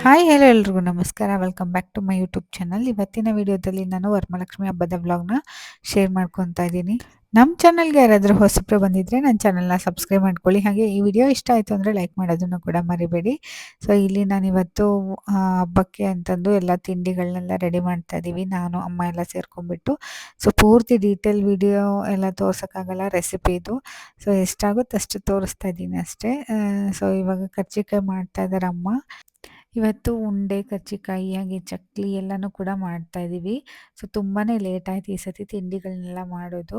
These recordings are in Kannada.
ಹಾಯ್ ಹಲೋ ಎಲ್ರಿಗೂ ನಮಸ್ಕಾರ. Welcome back to my YouTube channel. ಇವತ್ತಿನ ವಿಡಿಯೋದಲ್ಲಿ ನಾನು ವರಮಹಾಲಕ್ಷ್ಮಿ ಹಬ್ಬದ ವ್ಲಾಗ್ನ ಶೇರ್ ಮಾಡ್ಕೊತಾ ಇದ್ದೀನಿ. ನಮ್ಮ ಚಾನಲ್ಗೆ ಯಾರಾದರೂ ಹೊಸಬ್ರು ಬಂದಿದ್ರೆ ನನ್ನ ಚಾನಲ್ನ ಸಬ್ಸ್ಕ್ರೈಬ್ ಮಾಡ್ಕೊಳ್ಳಿ. ಹಾಗೆ ಈ ವಿಡಿಯೋ ಇಷ್ಟ ಆಯಿತು ಅಂದರೆ ಲೈಕ್ ಮಾಡೋದನ್ನು ಕೂಡ ಮರಿಬೇಡಿ. ಸೊ ಇಲ್ಲಿ ನಾನಿವತ್ತು ಹಬ್ಬಕ್ಕೆ ಅಂತಂದು ಎಲ್ಲ ತಿಂಡಿಗಳನ್ನೆಲ್ಲ ರೆಡಿ ಮಾಡ್ತಾ ಇದ್ದೀವಿ, ನಾನು ಅಮ್ಮ ಎಲ್ಲ ಸೇರ್ಕೊಂಡ್ಬಿಟ್ಟು. ಸೊ ಪೂರ್ತಿ ಡೀಟೇಲ್ ವಿಡಿಯೋ ಎಲ್ಲ ತೋರ್ಸೋಕ್ಕಾಗಲ್ಲ, ರೆಸಿಪಿ ಇದು. ಸೊ ಎಷ್ಟಾಗುತ್ತೆ ಅಷ್ಟು ತೋರಿಸ್ತಾ ಇದ್ದೀನಿ ಅಷ್ಟೇ. ಸೊ ಇವಾಗ ಕರ್ಜಿಕಾಯಿ ಮಾಡ್ತಾ ಇದ್ದಾರೆ ಅಮ್ಮ. ಇವತ್ತು ಉಂಡೆ, ಕರ್ಜಿಕಾಯಿ ಹಾಗೆ ಚಕ್ಲಿ ಎಲ್ಲನೂ ಕೂಡ ಮಾಡ್ತಾ ಇದ್ದೀವಿ. ಸೊ ತುಂಬಾ ಲೇಟ್ ಆಯ್ತು ಈ ಸತಿ ತಿಂಡಿಗಳನ್ನೆಲ್ಲ ಮಾಡೋದು.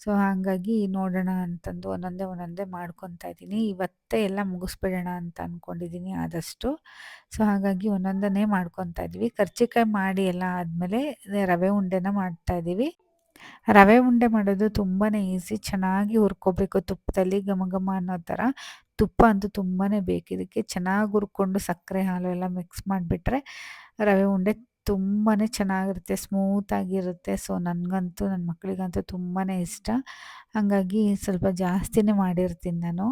ಸೊ ಹಾಗಾಗಿ ನೋಡೋಣ ಅಂತಂದು ಒಂದೊಂದೇ ಮಾಡ್ಕೊತಾ ಇದ್ದೀನಿ. ಇವತ್ತೇ ಎಲ್ಲ ಮುಗಿಸ್ಬಿಡೋಣ ಅಂತ ಅಂದ್ಕೊಂಡಿದ್ದೀನಿ ಆದಷ್ಟು. ಸೊ ಹಾಗಾಗಿ ಒಂದೊಂದನ್ನೇ ಮಾಡ್ಕೊತಾ ಇದ್ವಿ. ಕರ್ಜಿಕಾಯಿ ಮಾಡಿ ಎಲ್ಲ ಆದಮೇಲೆ ರವೆ ಉಂಡೆನ ಮಾಡ್ತಾ ಇದ್ದೀವಿ. ರವೆ ಉಂಡೆ ಮಾಡೋದು ತುಂಬಾ ಈಸಿ. ಚೆನ್ನಾಗಿ ಹುರ್ಕೋಬೇಕು ತುಪ್ಪದಲ್ಲಿ ಘಮ ಘಮ ಅನ್ನೋ ಥರ. ತುಪ್ಪ ಅಂತೂ ತುಂಬಾ ಬೇಕು ಇದಕ್ಕೆ. ಚೆನ್ನಾಗಿ ಹುರ್ಕೊಂಡು ಸಕ್ಕರೆ, ಹಾಲು ಎಲ್ಲ ಮಿಕ್ಸ್ ಮಾಡಿಬಿಟ್ರೆ ರವೆ ಉಂಡೆ ತುಂಬಾ ಚೆನ್ನಾಗಿರುತ್ತೆ, ಸ್ಮೂತಾಗಿರುತ್ತೆ. ಸೊ ನನಗಂತೂ ನನ್ನ ಮಕ್ಕಳಿಗಂತೂ ತುಂಬಾ ಇಷ್ಟ. ಹಾಗಾಗಿ ಸ್ವಲ್ಪ ಜಾಸ್ತಿನೇ ಮಾಡಿರ್ತೀನಿ ನಾನು.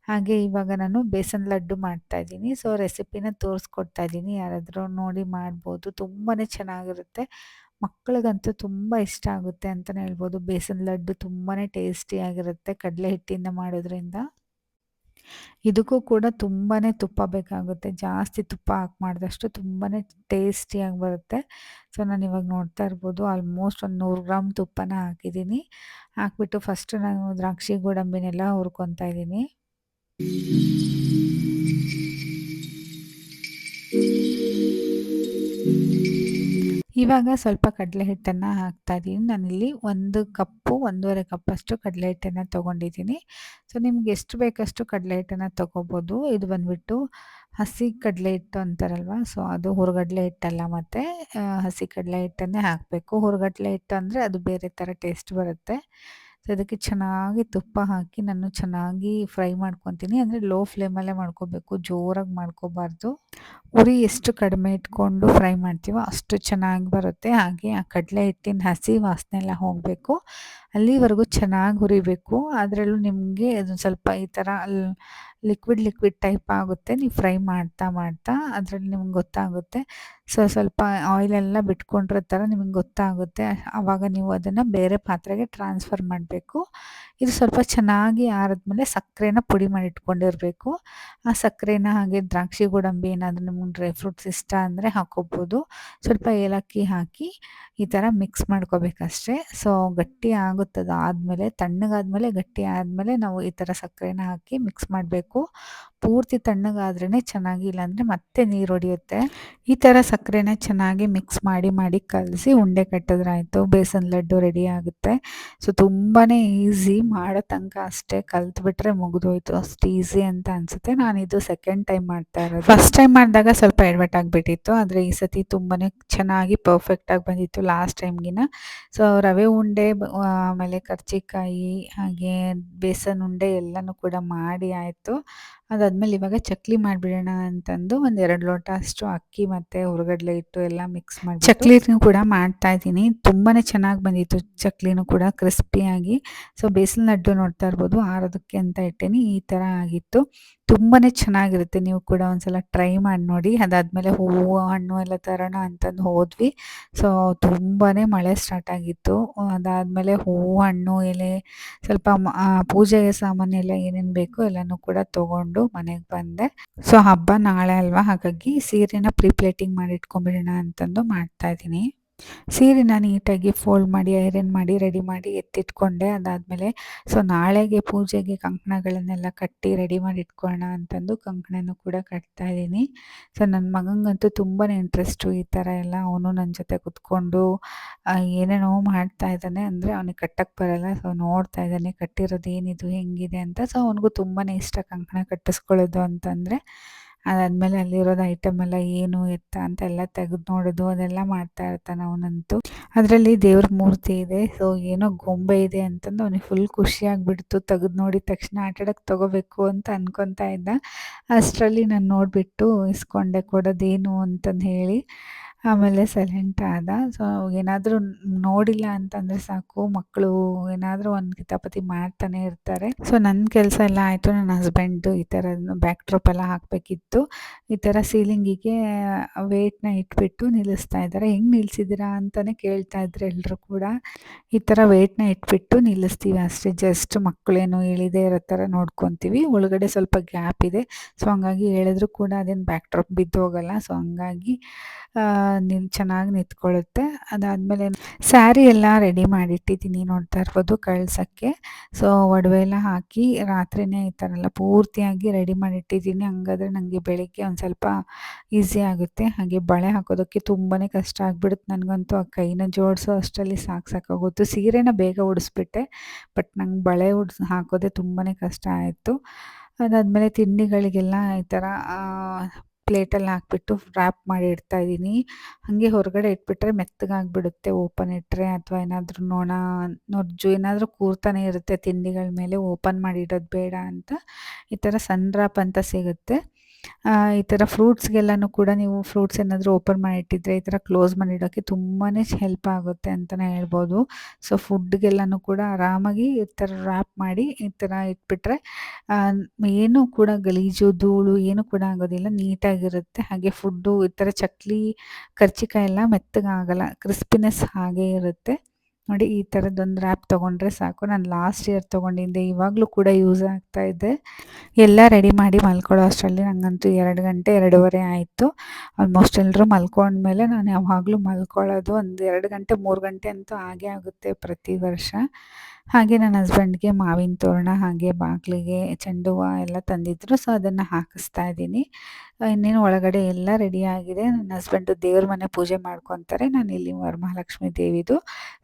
ಹಾಗೆ ಇವಾಗ ನಾನು ಬೇಸನ್ ಲಡ್ಡು ಮಾಡ್ತಾಯಿದ್ದೀನಿ. ಸೊ ರೆಸಿಪಿನ ತೋರಿಸ್ಕೊಡ್ತಾ ಇದ್ದೀನಿ, ಯಾರಾದರೂ ನೋಡಿ ಮಾಡ್ಬೋದು. ತುಂಬಾ ಚೆನ್ನಾಗಿರುತ್ತೆ. ಮಕ್ಕಳಿಗಂತೂ ತುಂಬ ಇಷ್ಟ ಆಗುತ್ತೆ ಅಂತಲೇ ಹೇಳ್ಬೋದು. ಬೇಸನ್ ಲಡ್ಡು ತುಂಬಾ ಟೇಸ್ಟಿಯಾಗಿರುತ್ತೆ ಕಡಲೆ ಹಿಟ್ಟಿಂದ ಮಾಡೋದ್ರಿಂದ. ಇದಕ್ಕೂ ಕೂಡ ತುಂಬಾ ತುಪ್ಪ ಬೇಕಾಗುತ್ತೆ. ಜಾಸ್ತಿ ತುಪ್ಪ ಹಾಕಿ ಮಾಡಿದಷ್ಟು ತುಂಬಾ ಟೇಸ್ಟಿಯಾಗಿ ಬರುತ್ತೆ. ಸೊ ನಾನಿವಾಗ ನೋಡ್ತಾ ಇರ್ಬೋದು ಆಲ್ಮೋಸ್ಟ್ ಒಂದು 100 ಗ್ರಾಮ್ ತುಪ್ಪನ ಹಾಕಿದ್ದೀನಿ. ಹಾಕ್ಬಿಟ್ಟು ಫಸ್ಟ್ ನಾನು ದ್ರಾಕ್ಷಿ ಗೋಡಂಬಿನೆಲ್ಲ ಹುರ್ಕೊತಾ ಇದ್ದೀನಿ. ಇವಾಗ ಸ್ವಲ್ಪ ಕಡಲೆ ಹಿಟ್ಟನ್ನು ಹಾಕ್ತಾಯಿದ್ದೀನಿ. ನಾನಿಲ್ಲಿ 1 ಕಪ್ಪು, 1.5 ಕಪ್ಪಷ್ಟು ಕಡಲೆ ಹಿಟ್ಟನ್ನು ತೊಗೊಂಡಿದ್ದೀನಿ. ಸೊ ನಿಮ್ಗೆ ಎಷ್ಟು ಬೇಕಷ್ಟು ಕಡಲೆ ಹಿಟ್ಟನ್ನು ತೊಗೋಬೋದು. ಇದು ಬಂದುಬಿಟ್ಟು ಹಸಿ ಕಡಲೆ ಹಿಟ್ಟು ಅಂತಾರಲ್ವ, ಸೊ ಅದು ಹುರ್ಗಡಲೆ ಹಿಟ್ಟಲ್ಲ, ಮತ್ತು ಹಸಿ ಕಡಲೆ ಹಿಟ್ಟನ್ನೇ ಹಾಕಬೇಕು. ಹುರ್ಗಡಲೆ ಹಿಟ್ಟು ಅಂದರೆ ಅದು ಬೇರೆ ಥರ ಟೇಸ್ಟ್ ಬರುತ್ತೆ. ಸೊ ಅದಕ್ಕೆ ಚೆನ್ನಾಗಿ ತುಪ್ಪ ಹಾಕಿ ನಾನು ಚೆನ್ನಾಗಿ ಫ್ರೈ ಮಾಡ್ಕೊತೀನಿ. ಅಂದರೆ ಲೋ ಫ್ಲೇಮಲ್ಲೇ ಮಾಡ್ಕೋಬೇಕು, ಜೋರಾಗಿ ಮಾಡ್ಕೋಬಾರ್ದು. ಉರಿ ಎಷ್ಟು ಕಡಿಮೆ ಇಟ್ಕೊಂಡು ಫ್ರೈ ಮಾಡ್ತೀವೋ ಅಷ್ಟು ಚೆನ್ನಾಗಿ ಬರುತ್ತೆ. ಹಾಗೆ ಆ ಕಡಲೆ ಹಿಟ್ಟಿನ ಹಸಿ ವಾಸನೆ ಎಲ್ಲ ಹೋಗಬೇಕು, ಅಲ್ಲಿವರೆಗೂ ಚೆನ್ನಾಗಿ ಹುರಿಬೇಕು. ಅದರಲ್ಲೂ ನಿಮಗೆ ಅದು ಸ್ವಲ್ಪ ಈ ಥರ ಲಿಕ್ವಿಡ್ ಟೈಪ್ ಆಗುತ್ತೆ. ನೀವು ಫ್ರೈ ಮಾಡ್ತಾ ಅದರಲ್ಲಿ ನಿಮ್ಗೆ ಗೊತ್ತಾಗುತ್ತೆ. ಸೊ ಸ್ವಲ್ಪ ಆಯಿಲೆಲ್ಲ ಬಿಟ್ಕೊಂಡಿರೋ ಥರ ನಿಮಗೆ ಗೊತ್ತಾಗುತ್ತೆ. ಆವಾಗ ನೀವು ಅದನ್ನು ಬೇರೆ ಪಾತ್ರೆಗೆ ಟ್ರಾನ್ಸ್ಫರ್ ಮಾಡಬೇಕು. ಇದು ಸ್ವಲ್ಪ ಚೆನ್ನಾಗಿ ಆರಿದ್ಮೇಲೆ ಸಕ್ಕರೆನ ಪುಡಿ ಮಾಡಿ ಇಟ್ಕೊಂಡಿರಬೇಕು. ಆ ಸಕ್ಕರೆನ ಹಾಗೆ ದ್ರಾಕ್ಷಿ ಗೋಡಂಬಿ ಏನಾದರೂ ನಿಮ್ಗೆ ಡ್ರೈ ಫ್ರೂಟ್ಸ್ ಇಷ್ಟ ಅಂದರೆ ಹಾಕ್ಕೋಬೋದು. ಸ್ವಲ್ಪ ಏಲಕ್ಕಿ ಹಾಕಿ ಈ ಥರ ಮಿಕ್ಸ್ ಮಾಡ್ಕೋಬೇಕಷ್ಟೇ. ಸೊ ಗಟ್ಟಿ ಆಗುತ್ತದೆ ಆದಮೇಲೆ, ತಣ್ಣಗಾದ್ಮೇಲೆ, ಗಟ್ಟಿ ಆದಮೇಲೆ ನಾವು ಈ ಥರ ಸಕ್ಕರೆನ ಹಾಕಿ ಮಿಕ್ಸ್ ಮಾಡಬೇಕು. ಪೂರ್ತಿ ತಣ್ಣಗಾದ್ರೇ ಚೆನ್ನಾಗಿ, ಇಲ್ಲಾಂದರೆ ಮತ್ತೆ ನೀರು ಹೊಡೆಯುತ್ತೆ. ಈ ಥರ ಸಕ್ಕರೆನ ಚೆನ್ನಾಗಿ ಮಿಕ್ಸ್ ಮಾಡಿ ಕಲಸಿ ಉಂಡೆ ಕಟ್ಟಿದ್ರಾಯ್ತು. ಬೇಸನ್ ಲಡ್ಡು ರೆಡಿ ಆಗುತ್ತೆ. ಸೊ ತುಂಬಾ ಈಸಿ, ಮಾಡೋ ತನಕ ಅಷ್ಟೇ, ಕಲ್ತ್ಬಿಟ್ರೆ ಮುಗಿದೋಯ್ತು. ಅಷ್ಟು ಈಸಿ ಅಂತ ಅನಿಸುತ್ತೆ. ನಾನಿದು ಸೆಕೆಂಡ್ ಟೈಮ್ ಮಾಡ್ತಾ ಇರೋದು. ಫಸ್ಟ್ ಟೈಮ್ ಮಾಡಿದಾಗ ಸ್ವಲ್ಪ ಎಡವಟ್ಟಾಗಿಬಿಟ್ಟಿತ್ತು, ಆದರೆ ಈ ಸತಿ ತುಂಬಾ ಚೆನ್ನಾಗಿ ಪರ್ಫೆಕ್ಟಾಗಿ ಬಂದಿತ್ತು ಲಾಸ್ಟ್ ಟೈಮ್ಗಿನ. ಸೊ ರವೆ ಉಂಡೆ, ಆಮೇಲೆ ಕರ್ಜಿಕಾಯಿ, ಹಾಗೆ ಬೇಸನ್ ಉಂಡೆ ಎಲ್ಲನೂ ಕೂಡ ಮಾಡಿ ಆಯಿತು. ಅದಾದಮೇಲೆ ಇವಾಗ ಚಕ್ಲಿ ಮಾಡಿಬಿಡೋಣ ಅಂತಂದು 1-2 ಲೋಟ ಅಷ್ಟು ಅಕ್ಕಿ ಮತ್ತು ಹುರ್ಗಡ್ಲೆ ಹಿಟ್ಟು ಎಲ್ಲ ಮಿಕ್ಸ್ ಮಾಡಿ ಚಕ್ಲಿನೂ ಕೂಡ ಮಾಡ್ತಾಯಿದ್ದೀನಿ. ತುಂಬಾ ಚೆನ್ನಾಗಿ ಬಂದಿತ್ತು ಚಕ್ಲಿನೂ ಕೂಡ ಕ್ರಿಸ್ಪಿಯಾಗಿ. ಸೊ ಬೇಸನ್ ಲಡ್ಡು ನೋಡ್ತಾ ಇರ್ಬೋದು, ಆರೋದಕ್ಕೆ ಅಂತ ಇಟ್ಟೇನಿ, ಈ ಥರ ಆಗಿತ್ತು. ತುಂಬಾ ಚೆನ್ನಾಗಿರುತ್ತೆ, ನೀವು ಕೂಡ ಒಂದ್ಸಲ ಟ್ರೈ ಮಾಡಿ ನೋಡಿ. ಅದಾದಮೇಲೆ ಹೂವು ಹಣ್ಣು ಎಲ್ಲ ತರೋಣ ಅಂತಂದು ಹೋದ್ವಿ. ಸೊ ತುಂಬಾ ಮಳೆ ಸ್ಟಾರ್ಟ್ ಆಗಿತ್ತು. ಅದಾದಮೇಲೆ ಹೂವು ಹಣ್ಣು ಎಲೆ, ಸ್ವಲ್ಪ ಪೂಜೆಗೆ ಸಾಮಾನೆಲ್ಲ ಏನೇನು ಬೇಕೋ ಎಲ್ಲನೂ ಕೂಡ ತೊಗೊಂಡು ಮನೆಗೆ ಬಂದೆ. ಸೊ ಹಬ್ಬ ನಾಳೆ ಅಲ್ವಾ, ಹಾಗಾಗಿ ಸೀರೆನ ಪ್ಲೇಟಿಂಗ್ ಮಾಡಿ ಇಟ್ಕೊಂಡ್ಬಿಡೋಣ ಅಂತಂದು ಮಾಡ್ತಾಯಿದ್ದೀನಿ. ಸೀರೆನ ನೀಟಾಗಿ ಫೋಲ್ಡ್ ಮಾಡಿ, ಐರನ್ ಮಾಡಿ, ರೆಡಿ ಮಾಡಿ ಎತ್ತಿಟ್ಕೊಂಡೆ. ಅದಾದಮೇಲೆ ಸೊ ನಾಳೆಗೆ ಪೂಜೆಗೆ ಕಂಕಣಗಳನ್ನೆಲ್ಲ ಕಟ್ಟಿ ರೆಡಿ ಮಾಡಿ ಇಟ್ಕೊಳ್ಳೋಣ ಅಂತಂದು ಕಂಕಣನೂ ಕೂಡ ಕಟ್ತಾಯಿದ್ದೀನಿ. ಸೊ ನನ್ನ ಮಗನಿಗಂತೂ ತುಂಬಾ ಇಂಟ್ರೆಸ್ಟು ಈ ಥರ ಎಲ್ಲ. ಅವನು ನನ್ನ ಜೊತೆ ಕೂತ್ಕೊಂಡು ಏನೇನೋ ಮಾಡ್ತಾ ಇದ್ದಾನೆ. ಅಂದರೆ ಅವನಿಗೆ ಕಟ್ಟಕ್ಕೆ ಬರಲ್ಲ. ಸೊ ನೋಡ್ತಾ ಇದ್ದಾನೆ ಕಟ್ಟಿರೋದು ಏನಿದು ಹೆಂಗಿದೆ ಅಂತ. ಸೊ ಅವನಿಗೂ ತುಂಬಾ ಇಷ್ಟ ಕಂಕಣ ಕಟ್ಟಿಸ್ಕೊಳ್ಳೋದು ಅಂತಂದರೆ. ಅದಾದಮೇಲೆ ಅಲ್ಲಿರೋದು ಐಟಮ್ ಎಲ್ಲ ಏನು ಎತ್ತ ಅಂತ ಎಲ್ಲ ತೆಗೆದು ನೋಡೋದು, ಅದೆಲ್ಲ ಮಾಡ್ತಾ ಇರ್ತಾನೆ ಅವನಂತೂ. ಅದರಲ್ಲಿ ದೇವ್ರ ಮೂರ್ತಿ ಇದೆ, ಸೊ ಏನೋ ಗೊಂಬೆ ಇದೆ ಅಂತಂದು ಅವನಿಗೆ ಫುಲ್ ಖುಷಿಯಾಗಿಬಿಡ್ತು. ತೆಗೆದು ನೋಡಿದ ತಕ್ಷಣ ಆಟಾಡೋಕ್ಕೆ ತೊಗೋಬೇಕು ಅಂತ ಅಂದ್ಕೊತಾ ಇದ್ದ. ಅಷ್ಟರಲ್ಲಿ ನಾನು ನೋಡಿಬಿಟ್ಟು ಇಸ್ಕೊಂಡೆ, ಕೊಡೋದೇನು ಅಂತಂದು ಹೇಳಿ. ಆಮೇಲೆ ಸೈಲೆಂಟ್ ಆದ. ಸೊ ಏನಾದರೂ ನೋಡಿಲ್ಲ ಅಂತಂದರೆ ಸಾಕು, ಮಕ್ಕಳು ಏನಾದರೂ ಒಂದು ಕಿತಾಪತಿ ಮಾಡ್ತಾನೆ ಇರ್ತಾರೆ. ಸೊ ನನ್ನ ಕೆಲಸ ಎಲ್ಲ ಆಯಿತು. ನನ್ನ ಹಸ್ಬೆಂಡು ಈ ಥರ ಬ್ಯಾಕ್ ಡ್ರಾಪ್ ಎಲ್ಲ ಹಾಕಬೇಕಿತ್ತು. ಈ ಥರ ಸೀಲಿಂಗಿಗೆ ವೇಟ್‌ನ ಇಟ್ಬಿಟ್ಟು ನಿಲ್ಲಿಸ್ತಾ ಇದ್ದಾರೆ. ಹೆಂಗೆ ನಿಲ್ಸಿದ್ದೀರಾ ಅಂತಲೇ ಕೇಳ್ತಾ ಇದ್ರು ಎಲ್ಲರೂ ಕೂಡ. ಈ ಥರ ವೇಟ್‌ನ ಇಟ್ಬಿಟ್ಟು ನಿಲ್ಲಿಸ್ತೀವಿ ಅಷ್ಟೇ. ಜಸ್ಟ್ ಮಕ್ಕಳೇನು ಇಳಿದೇ ಇರೋ ಥರ ನೋಡ್ಕೊತೀವಿ. ಒಳಗಡೆ ಸ್ವಲ್ಪ ಗ್ಯಾಪ್ ಇದೆ. ಸೊ ಹಂಗಾಗಿ ಎಳೆದ್ರು ಕೂಡ ಅದೇನು ಬ್ಯಾಕ್ ಡ್ರಾಪ್ ಬಿದ್ದೋಗಲ್ಲ. ಸೊ ಹಂಗಾಗಿ ಚೆನ್ನಾಗಿ ನಿಂತ್ಕೊಳ್ಳುತ್ತೆ. ಅದಾದಮೇಲೆ ಸ್ಯಾರಿ ಎಲ್ಲ ರೆಡಿ ಮಾಡಿಟ್ಟಿದ್ದೀನಿ, ನೋಡ್ತಾ ಇರ್ಬೋದು, ಕಳ್ಸೋಕ್ಕೆ. ಸೊ ಒಡವೆ ಎಲ್ಲ ಹಾಕಿ ರಾತ್ರಿಯೇ ಈ ಥರ ಎಲ್ಲ ಪೂರ್ತಿಯಾಗಿ ರೆಡಿ ಮಾಡಿಟ್ಟಿದ್ದೀನಿ. ಹಂಗಾದ್ರೆ ನನಗೆ ಬೆಳಿಗ್ಗೆ ಒಂದು ಸ್ವಲ್ಪ ಈಸಿ ಆಗುತ್ತೆ. ಹಾಗೆ ಬಳೆ ಹಾಕೋದಕ್ಕೆ ತುಂಬಾ ಕಷ್ಟ ಆಗ್ಬಿಡುತ್ತೆ ನನಗಂತೂ. ಆ ಕೈನ ಜೋಡಿಸೋ ಅಷ್ಟರಲ್ಲಿ ಸಾಕಾಗೋಯ್ತು. ಸೀರೆನ ಬೇಗ ಉಡಿಸ್ಬಿಟ್ಟೆ, ಬಟ್ ನಂಗೆ ಬಳೆ ಹಾಕೋದೇ ತುಂಬಾ ಕಷ್ಟ ಆಯಿತು. ಅದಾದಮೇಲೆ ತಿಂಡಿಗಳಿಗೆಲ್ಲ ಈ ಥರ ಪ್ಲೇಟಲ್ಲಿ ಹಾಕ್ಬಿಟ್ಟು ರ್ಯಾಪ್ ಮಾಡಿ ಇಡ್ತಾಯಿದ್ದೀನಿ. ಹಾಗೆ ಹೊರಗಡೆ ಇಟ್ಬಿಟ್ರೆ ಮೆತ್ತಗಾಗ್ಬಿಡುತ್ತೆ. ಓಪನ್ ಇಟ್ಟರೆ ಅಥವಾ ಏನಾದರೂ ನೊಣ ನೊರ್ಜು ಏನಾದರೂ ಕೂರ್ತಾನೆ ಇರುತ್ತೆ ತಿಂಡಿಗಳ ಮೇಲೆ. ಓಪನ್ ಮಾಡಿ ಇಡೋದು ಬೇಡ ಅಂತ ಈ ಥರ ಸನ್ ರ್ಯಾಪ್ ಅಂತ ಸಿಗುತ್ತೆ. ಈ ಥರ ಫ್ರೂಟ್ಸ್ಗೆಲ್ಲನೂ ಕೂಡ ನೀವು ಫ್ರೂಟ್ಸ್ ಏನಾದರೂ ಓಪನ್ ಮಾಡಿಟ್ಟಿದ್ರೆ ಈ ಥರ ಕ್ಲೋಸ್ ಮಾಡಿಡೋಕ್ಕೆ ತುಂಬಾ ಹೆಲ್ಪ್ ಆಗುತ್ತೆ ಅಂತಲೇ ಹೇಳ್ಬೋದು. ಸೊ ಫುಡ್ಗೆಲ್ಲನೂ ಕೂಡ ಆರಾಮಾಗಿ ಈ ಥರ ರ್ಯಾಪ್ ಮಾಡಿ ಈ ಥರ ಇಟ್ಬಿಟ್ರೆ ಏನೂ ಕೂಡ ಗಲೀಜು, ಧೂಳು ಏನೂ ಕೂಡ ಆಗೋದಿಲ್ಲ, ನೀಟಾಗಿರುತ್ತೆ. ಹಾಗೆ ಫುಡ್ಡು ಈ ಥರ ಚಕ್ಲಿ, ಕರ್ಜಿಕಾಯಿ ಎಲ್ಲ ಮೆತ್ತಗಾಗಲ್ಲ, ಕ್ರಿಸ್ಪಿನೆಸ್ ಹಾಗೇ ಇರುತ್ತೆ. ನೋಡಿ, ಈ ಥರದ್ದೊಂದು ರ್ಯಾಪ್ ತೊಗೊಂಡ್ರೆ ಸಾಕು. ನಾನು ಲಾಸ್ಟ್ ಇಯರ್ ತೊಗೊಂಡಿದ್ದೆ, ಇವಾಗಲೂ ಕೂಡ ಯೂಸ್ ಆಗ್ತಾಯಿದೆ. ಎಲ್ಲ ರೆಡಿ ಮಾಡಿ ಮಲ್ಕೊಳ್ಳೋ ಅಷ್ಟರಲ್ಲಿ ನನಗಂತೂ 2 ಗಂಟೆ 2:30 ಆಯಿತು. ಆಲ್ಮೋಸ್ಟ್ ಎಲ್ಲರೂ ಮಲ್ಕೊಂಡ್ಮೇಲೆ ನಾನು ಯಾವಾಗಲೂ ಮಲ್ಕೊಳ್ಳೋದು. ಒಂದು 2 ಗಂಟೆ 3 ಗಂಟೆ ಅಂತೂ ಆಗೇ ಆಗುತ್ತೆ ಪ್ರತಿ ವರ್ಷ. ಹಾಗೆ ನನ್ನ ಹಸ್ಬೆಂಡ್ಗೆ ಮಾವಿನ ತೋರಣ, ಹಾಗೆ ಬಾಗಿಲಿಗೆ ಚೆಂಡು ಹೂವು ಎಲ್ಲ ತಂದಿದ್ದರು. ಸೊ ಅದನ್ನು ಹಾಕಿಸ್ತಾ ಇದ್ದೀನಿ. ಇನ್ನೇನು ಒಳಗಡೆ ಎಲ್ಲ ರೆಡಿಯಾಗಿದೆ. ನನ್ನ ಹಸ್ಬೆಂಡು ದೇವ್ರ ಮನೆ ಪೂಜೆ ಮಾಡ್ಕೊತಾರೆ. ನಾನು ಇಲ್ಲಿ ವರಮಹಾಲಕ್ಷ್ಮಿ ದೇವಿದು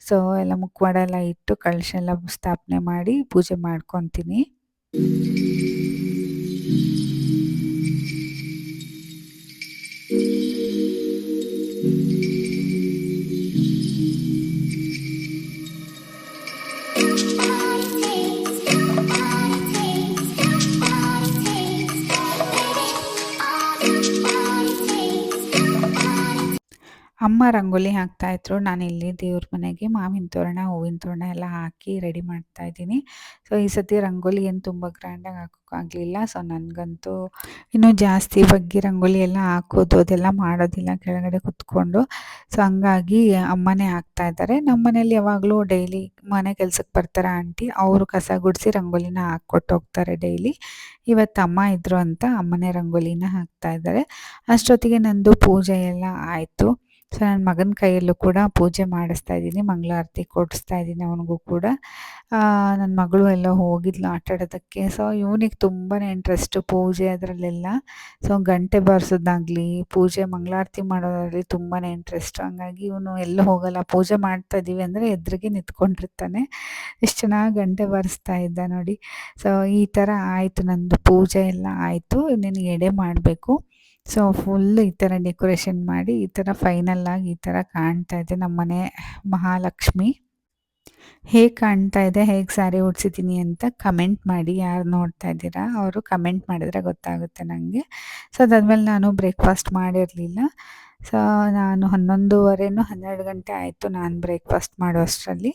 ಸೊ ಎಲ್ಲ ಮುಖವಾಡ ಎಲ್ಲ ಇಟ್ಟು ಕಳಶ ಎಲ್ಲ ಸ್ಥಾಪನೆ ಮಾಡಿ ಪೂಜೆ ಮಾಡ್ಕೊತೀನಿ. ಅಮ್ಮ ರಂಗೋಲಿ ಹಾಕ್ತಾಯಿದ್ರು. ನಾನಿಲ್ಲಿ ದೇವ್ರ ಮನೆಗೆ ಮಾವಿನ ತೋರಣ, ಹೂವಿನ ತೋರಣ ಎಲ್ಲ ಹಾಕಿ ರೆಡಿ ಮಾಡ್ತಾಯಿದ್ದೀನಿ. ಸೊ ಈ ಸತಿ ರಂಗೋಲಿ ಏನು ತುಂಬ ಗ್ರ್ಯಾಂಡಾಗಿ ಹಾಕೋಕ್ಕಾಗಲಿಲ್ಲ. ಸೊ ನನಗಂತೂ ಇನ್ನೂ ಜಾಸ್ತಿ ಬಗ್ಗಿ ರಂಗೋಲಿ ಎಲ್ಲ ಹಾಕೋದು ಅದೆಲ್ಲ ಮಾಡೋದಿಲ್ಲ ಕೆಳಗಡೆ ಕೂತ್ಕೊಂಡು. ಸೊ ಹಂಗಾಗಿ ಅಮ್ಮನೇ ಹಾಕ್ತಾಯಿದ್ದಾರೆ. ನಮ್ಮ ಮನೇಲಿ ಯಾವಾಗಲೂ ಡೈಲಿ ಮನೆ ಕೆಲ್ಸಕ್ಕೆ ಬರ್ತಾರೆ ಆಂಟಿ, ಅವರು ಕಸ ಗುಡಿಸಿ ರಂಗೋಲಿನ ಹಾಕ್ಕೊಟ್ಟು ಹೋಗ್ತಾರೆ ಡೈಲಿ. ಇವತ್ತು ಅಮ್ಮ ಇದ್ದರು ಅಂತ ಅಮ್ಮನೇ ರಂಗೋಲಿನ ಹಾಕ್ತಾಯಿದ್ದಾರೆ. ಅಷ್ಟೊತ್ತಿಗೆ ನಂದು ಪೂಜೆ ಎಲ್ಲ ಆಯಿತು. ಸೊ ನನ್ನ ಮಗನ ಕೈಯಲ್ಲೂ ಕೂಡ ಪೂಜೆ ಮಾಡಿಸ್ತಾ ಇದ್ದೀನಿ, ಮಂಗಳಾರತಿ ಕೊಡಿಸ್ತಾ ಇದ್ದೀನಿ ಅವನಿಗೂ ಕೂಡ. ನನ್ನ ಮಗಳು ಎಲ್ಲ ಹೋಗಿದ್ಲು ಆಟ ಆಡೋದಕ್ಕೆ. ಸೊ ಇವನಿಗೆ ತುಂಬಾ ಇಂಟ್ರೆಸ್ಟು ಪೂಜೆ ಅದರಲ್ಲೆಲ್ಲ. ಸೊ ಗಂಟೆ ಬಾರಿಸೋದಾಗಲಿ, ಪೂಜೆ ಮಂಗಳಾರತಿ ಮಾಡೋದಾಗಲಿ ತುಂಬಾ ಇಂಟ್ರೆಸ್ಟು. ಹಂಗಾಗಿ ಇವನು ಎಲ್ಲೂ ಹೋಗಲ್ಲ. ಪೂಜೆ ಮಾಡ್ತಾ ಇದ್ದೀವಿ ಅಂದರೆ ಎದುರಿಗೆ ನಿಂತ್ಕೊಂಡಿರ್ತಾನೆ. ಎಷ್ಟು ಚೆನ್ನಾಗಿ ಗಂಟೆ ಬಾರಿಸ್ತಾ ಇದ್ದ ನೋಡಿ. ಸೊ ಈ ಥರ ಆಯಿತು, ನಂದು ಪೂಜೆ ಎಲ್ಲ ಆಯಿತು. ಇನ್ನೇನು ಎಡೆ ಮಾಡಬೇಕು. ಸೊ ಫುಲ್ ಈ ಥರ ಡೆಕೋರೇಷನ್ ಮಾಡಿ ಈ ಥರ ಫೈನಲ್ಲಾಗಿ ಈ ಥರ ಕಾಣ್ತಾ ಇದೆ ನಮ್ಮನೆ ಮಹಾಲಕ್ಷ್ಮಿ. ಹೇಗೆ ಕಾಣ್ತಾ ಇದೆ, ಹೇಗೆ ಸ್ಯಾರಿ ಉಡ್ಸಿದ್ದೀನಿ ಅಂತ ಕಮೆಂಟ್ ಮಾಡಿ. ಯಾರು ನೋಡ್ತಾ ಇದ್ದೀರಾ ಅವರು ಕಮೆಂಟ್ ಮಾಡಿದರೆ ಗೊತ್ತಾಗುತ್ತೆ ನನಗೆ. ಸೊ ಅದಾದಮೇಲೆ ನಾನು ಬ್ರೇಕ್ಫಾಸ್ಟ್ ಮಾಡಿರಲಿಲ್ಲ. ಸೊ ನಾನು 11:15 12 ಗಂಟೆ ಆಯಿತು ನಾನು ಬ್ರೇಕ್ಫಾಸ್ಟ್ ಮಾಡೋ ಅಷ್ಟರಲ್ಲಿ.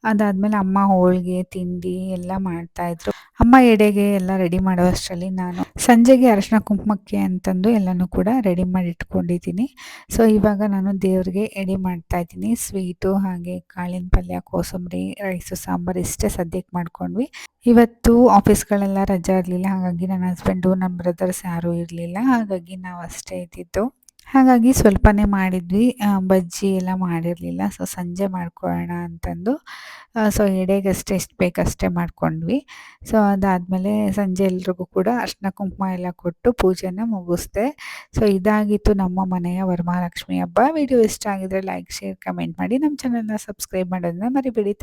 ಅದಾದಮೇಲೆ ಅಮ್ಮ ಹೋಳಿಗೆ ತಿಂಡಿ ಎಲ್ಲ ಮಾಡ್ತಾಯಿದ್ರು. ಅಮ್ಮ ಎಡೆಗೆ ಎಲ್ಲ ರೆಡಿ ಮಾಡೋ ಅಷ್ಟರಲ್ಲಿ ನಾನು ಸಂಜೆಗೆ ಅರಿಶಿನ ಕುಂಕುಮಕ್ಕೆ ಅಂತಂದು ಎಲ್ಲನೂ ಕೂಡ ರೆಡಿ ಮಾಡಿ ಇಟ್ಕೊಂಡಿದ್ದೀನಿ. ಸೊ ಇವಾಗ ನಾನು ದೇವ್ರಿಗೆ ಎಡೆ ಮಾಡ್ತಾಯಿದ್ದೀನಿ. ಸ್ವೀಟು ಹಾಗೆ ಕಾಳಿನ ಪಲ್ಯ, ಕೋಸಂಬರಿ, ರೈಸು, ಸಾಂಬಾರು ಇಷ್ಟೇ ಸದ್ಯಕ್ಕೆ ಮಾಡ್ಕೊಂಡ್ವಿ. ಇವತ್ತು ಆಫೀಸ್ಗಳೆಲ್ಲ ರಜೆ ಇರಲಿಲ್ಲ. ಹಾಗಾಗಿ ನನ್ನ ಹಸ್ಬೆಂಡು, ನನ್ನ ಬ್ರದರ್ಸ್ ಯಾರೂ ಇರಲಿಲ್ಲ. ಹಾಗಾಗಿ ನಾವು ಅಷ್ಟೇ ಇದ್ದಿದ್ದು. ಹಾಗಾಗಿ ಸ್ವಲ್ಪನೇ ಮಾಡಿದ್ವಿ. ಬಜ್ಜಿ ಎಲ್ಲ ಮಾಡಿರಲಿಲ್ಲ. ಸೊ ಸಂಜೆ ಮಾಡ್ಕೊಳ್ಳೋಣ ಅಂತಂದು ಸೊ ಎಡೆಗಷ್ಟೇ ಎಷ್ಟು ಬೇಕಷ್ಟೇ ಮಾಡ್ಕೊಂಡ್ವಿ. ಸೊ ಅದಾದಮೇಲೆ ಸಂಜೆ ಎಲ್ರಿಗೂ ಕೂಡ ಅರಿಶಿನ ಕುಂಕುಮ ಎಲ್ಲ ಕೊಟ್ಟು ಪೂಜೆನ ಮುಗಿಸ್ದೆ. ಸೊ ಇದಾಗಿತ್ತು ನಮ್ಮ ಮನೆಯ ವರಮಹಾಲಕ್ಷ್ಮಿ ಹಬ್ಬ. ವಿಡಿಯೋ ಇಷ್ಟ ಆಗಿದ್ರೆ ಲೈಕ್, ಶೇರ್, ಕಮೆಂಟ್ ಮಾಡಿ. ನಮ್ಮ ಚಾನಲ್ನ ಸಬ್ಸ್ಕ್ರೈಬ್ ಮಾಡೋದನ್ನ ಮರಿಬೇಡಿ.